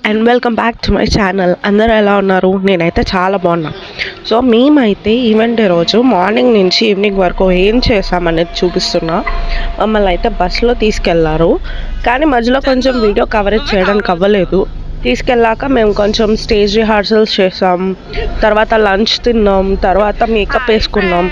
And welcome back to my channel. అందరూ ఎలా ఉన్నారు? నేనైతే చాలా బాగున్నా. సో మేమైతే ఈవెంట్ డే రోజు మార్నింగ్ నుంచి ఈవినింగ్ వరకు ఏం చేసామనేది చూపిస్తున్నా. మమ్మల్ని అయితే బస్సులో తీసుకెళ్లారు, కానీ మధ్యలో కొంచెం వీడియో కవరేజ్ చేయడానికి అవ్వలేదు. తీసుకెళ్ళాక మేము కొంచెం స్టేజ్ రిహార్సల్స్ చేసాం, తర్వాత లంచ్ తిన్నాం, తర్వాత మేకప్ వేసుకున్నాం.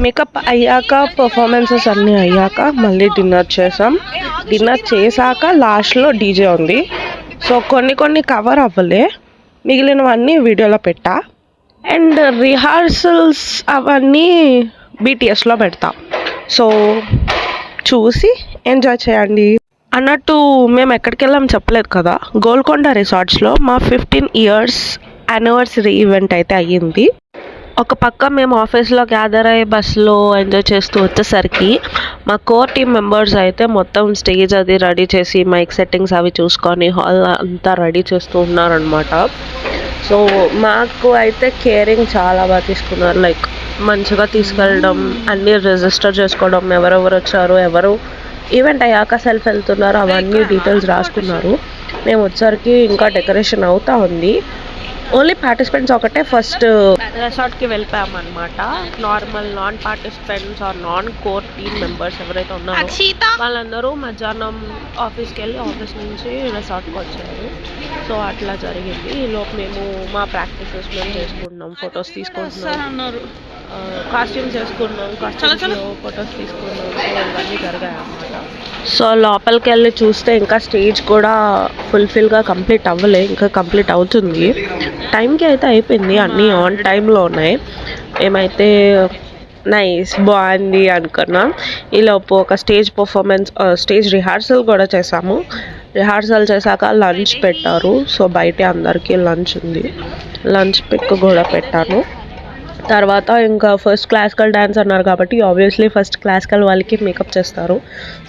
మేకప్ అయ్యాక పర్ఫార్మెన్సెస్ అన్నీ అయ్యాక మళ్ళీ డిన్నర్ చేసాం. డిన్నర్ చేశాక లాస్ట్లో డీజే ఉంది. సో కొన్ని కవర్ అవ్వలే, మిగిలినవన్నీ వీడియోలో పెట్టా. అండ్ రిహార్సల్స్ అవన్నీ బీటీఎస్లో పెడతా. సో చూసి ఎంజాయ్ చేయండి. అన్నట్టు మేము ఎక్కడికి వెళ్ళాం చెప్పలేదు కదా. గోల్కొండ రిసార్ట్స్లో మా 15 years యానివర్సరీ ఈవెంట్ అయితే అయ్యింది. ఒక పక్క మేము ఆఫీస్లో గ్యాదర్ అయ్యి బస్సులో ఎంజాయ్ చేస్తూ వచ్చేసరికి మా కోర్ టీమ్ మెంబర్స్ అయితే మొత్తం స్టేజ్ అది రెడీ చేసి మైక్ సెట్టింగ్స్ అవి చూసుకొని హాల్ అంతా రెడీ చేస్తూ ఉన్నారనమాట. సో మాకు అయితే కేరింగ్ చాలా బాగా తీసుకున్నారు. లైక్ మంచిగా తీసుకెళ్ళడం, అన్నీ రిజిస్టర్ చేసుకోవడం, ఎవరెవరు వచ్చారు, ఎవరు ఈవెంట్ అయ్యాక సెల్ఫ్ వెళ్తున్నారు, అవన్నీ డీటెయిల్స్ రాసుకున్నారు. మేము వచ్చేసరికి ఇంకా డెకరేషన్ అవుతూ ఉంది. ఓన్లీ పార్టిసిపెంట్స్ ఒకటే ఫస్ట్ రిసార్ట్కి వెళ్ళిపోయామన్నమాట. Normal non participants or non core team members ఎవరైతే ఉన్నారో వాళ్ళందరూ మధ్యాహ్నం ఆఫీస్కి వెళ్ళి ఆఫీస్ నుంచి రిసార్ట్కి వచ్చారు. సో అట్లా జరిగింది. ఈలోపు మేము మా ప్రాక్టీసెస్ మేము చేసుకుంటున్నాం, ఫొటోస్ తీసుకుంటున్నాం, కాస్ట్యూమ్స్ వేసుకున్నాం, కాస్ట్యూమ్స్లో ఫొటోస్ తీసుకున్నాం. సో ఇవన్నీ జరిగాయి అన్నమాట. సో లోపలికి వెళ్ళి చూస్తే ఇంకా స్టేజ్ కూడా ఫుల్ఫిల్గా కంప్లీట్ అవ్వలే, ఇంకా కంప్లీట్ అవుతుంది. టైంకి అయితే అయిపోయింది, అన్నీ ఆన్ టైంలో ఉన్నాయి. మేమైతే నైస్ బాగుంది అనుకున్నాం. ఈలోపు ఒక స్టేజ్ పర్ఫార్మెన్స్, స్టేజ్ రిహార్సల్ కూడా చేసాము. రిహార్సల్ చేశాక లంచ్ పెట్టారు. సో బయట అందరికీ లంచ్ ఉంది, లంచ్ పిక్ కూడా పెట్టాను. తర్వాత ఇంకా ఫస్ట్ క్లాసికల్ డ్యాన్స్ అన్నారు కాబట్టి ఆబ్వియస్లీ ఫస్ట్ క్లాసికల్ వాళ్ళకి మేకప్ చేస్తారు.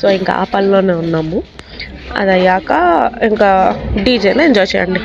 సో ఇంకా ఆ పనిలోనే ఉన్నాము. అది అయ్యాక ఇంకా డీజేని ఎంజాయ్ చేయండి.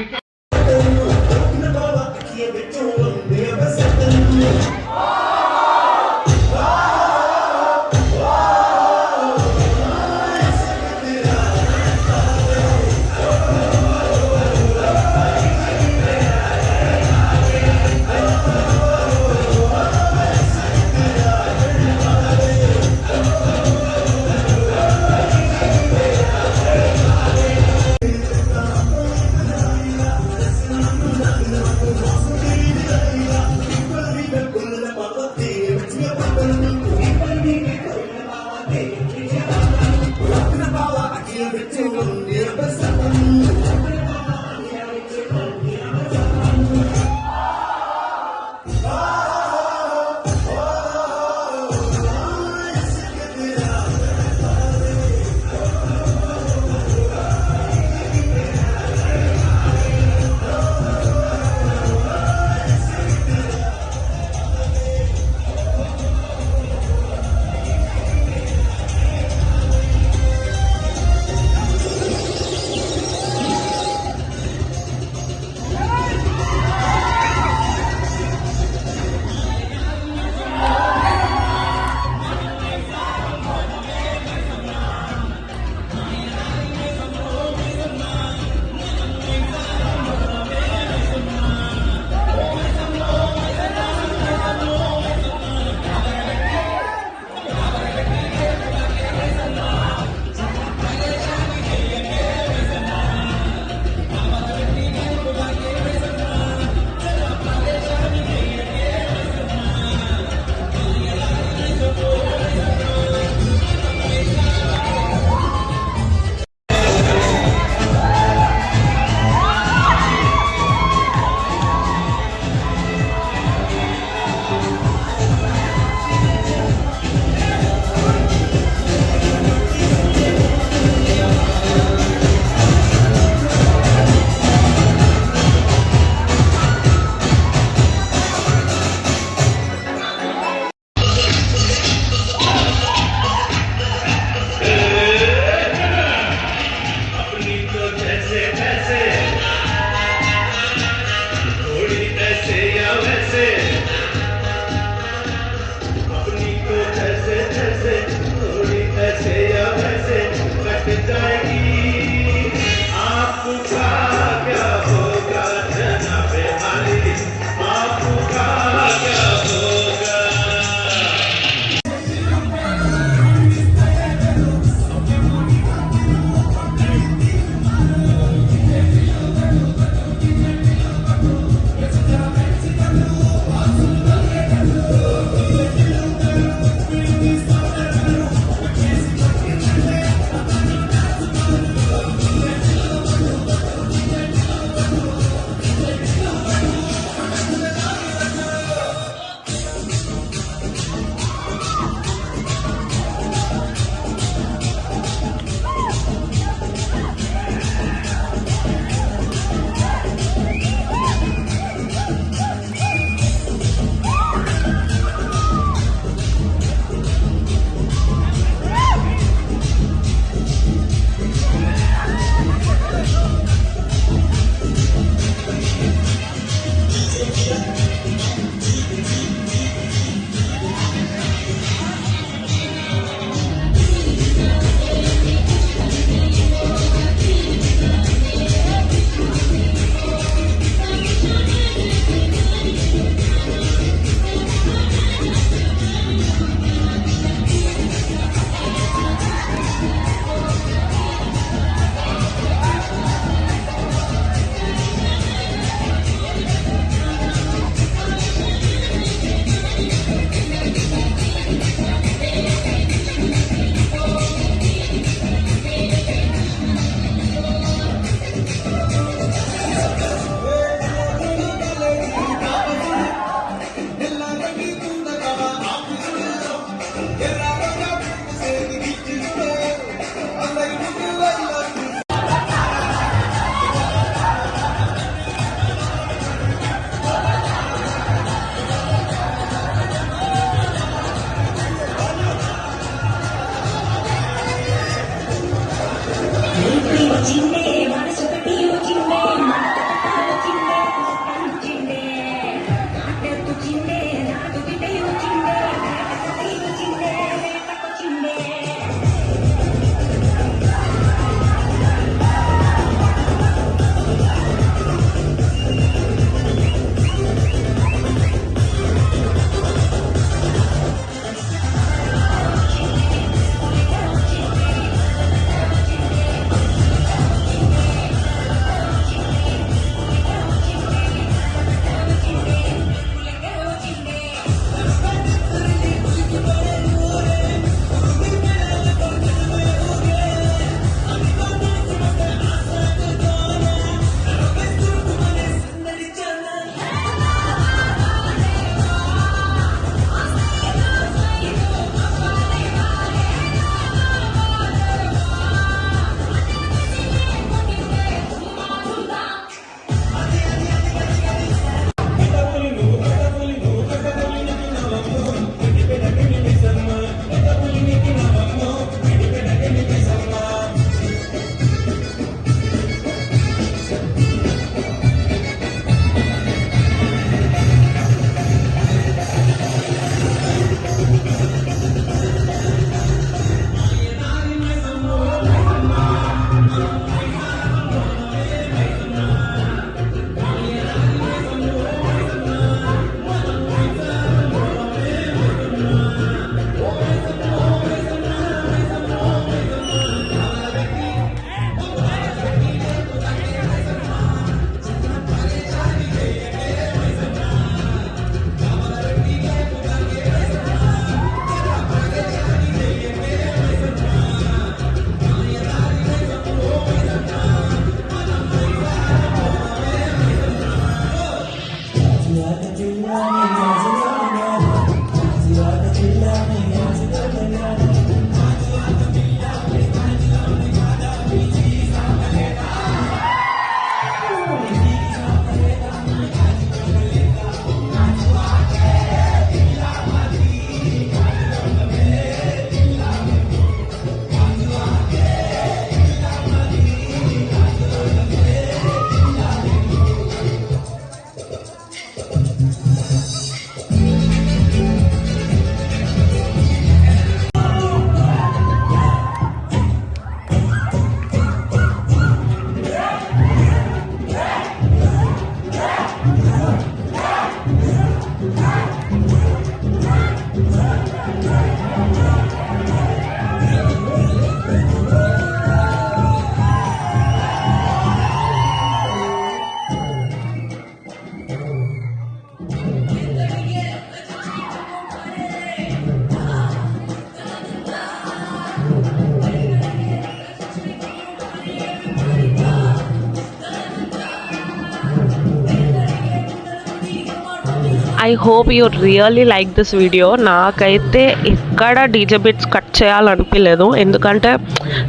I hope you really like this video. నాకైతే ఎక్కడ డీజే బిట్స్ కట్ చేయాలనిపించలేదు, ఎందుకంటే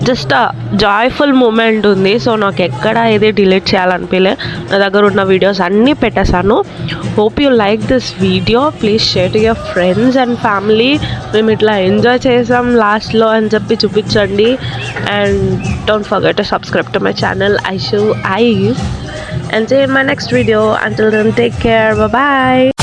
జస్ట్ జాయ్ఫుల్ మూమెంట్ ఉంది. సో నాకు ఎక్కడ ఇది డిలీట్ చేయాలనిపించలేదు. నా దగ్గర ఉన్న వీడియోస్ అన్నీ పెట్టేశాను. Hope you like this video. Please share to your friends and family. మేము ఇట్లా ఎంజాయ్ చేసాం లాస్ట్లో అని చెప్పి చూపించండి. And don't forget to subscribe to my channel Aishu Eyes. And see you in my next video. Until then, take care. Bye bye.